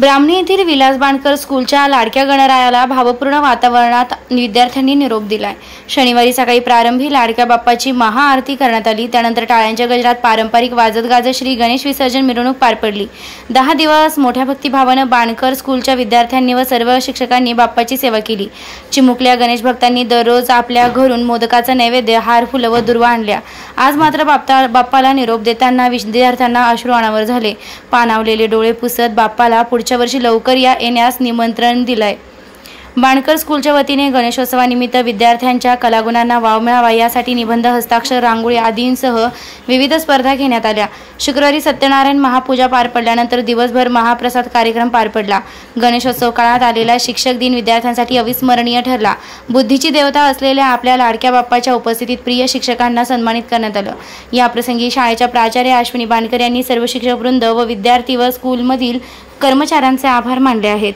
ब्राह्मणी येथील विलास बांडकर स्कूलच्या लाडक्या गणरायाला भावपूर्ण वातावरणात विद्यार्थ्यांनी निरोप दिलाय। शनिवारी सकाळी प्रारंभी लाडक्या बाप्पाची महाआरती करण्यात आली। त्यानंतर टाळ्यांच्या गजरात पारंपरिक वाजत गाजत श्री गणेश विसर्जन मिरवणूक पार पडली। 10 दिवस मोठ्या भक्तिभावाने बांडकर स्कूलच्या विद्यार्थ्यांनी व सर्व शिक्षकांनी बाप्पाची सेवा केली। चिमुकल्या गणेश भक्तांनी दररोज आपल्या घरून मोदकाचा नैवेद्य, हार, फुलं व दुर्वा आणल्या। आज मात्र बाप्पाला निरोप देताना विद्यार्थ्यांना अश्रू अनावर झाले। पाणावलेले डोळे पुसत बाप्पाला पुढच्या वर्षी लवकर येण्यास निमंत्रण दिलंय। बांडकर स्कूलच्या वतीने गणेशोत्सवानिमित्त विद्यार्थ्यांच्या कलागुणांना वाव मिळावा यासाठी निबंध, हस्ताक्षर, रांगोळी आदींसह विविध स्पर्धा घेण्यात आल्या। शुक्रवारी सत्यनारायण महापूजा पार पडल्यानंतर दिवसभर महाप्रसाद कार्यक्रम पार पडला। गणेशोत्सव काळात आलेला शिक्षक दिन विद्यार्थ्यांसाठी अविस्मरणीय ठरला। बुद्धीची देवता असलेल्या आपल्या लाडक्या बाप्पाच्या उपस्थितीत प्रिय शिक्षकांना सन्मानित करण्यात आलं। या प्रसंगी शाळेच्या प्राचार्य अश्विनी बांडकर यांनी सर्व शिक्षकवृंद व विद्यार्थी व स्कूलमधील कर्मचाऱ्यांचे आभार मानले आहेत।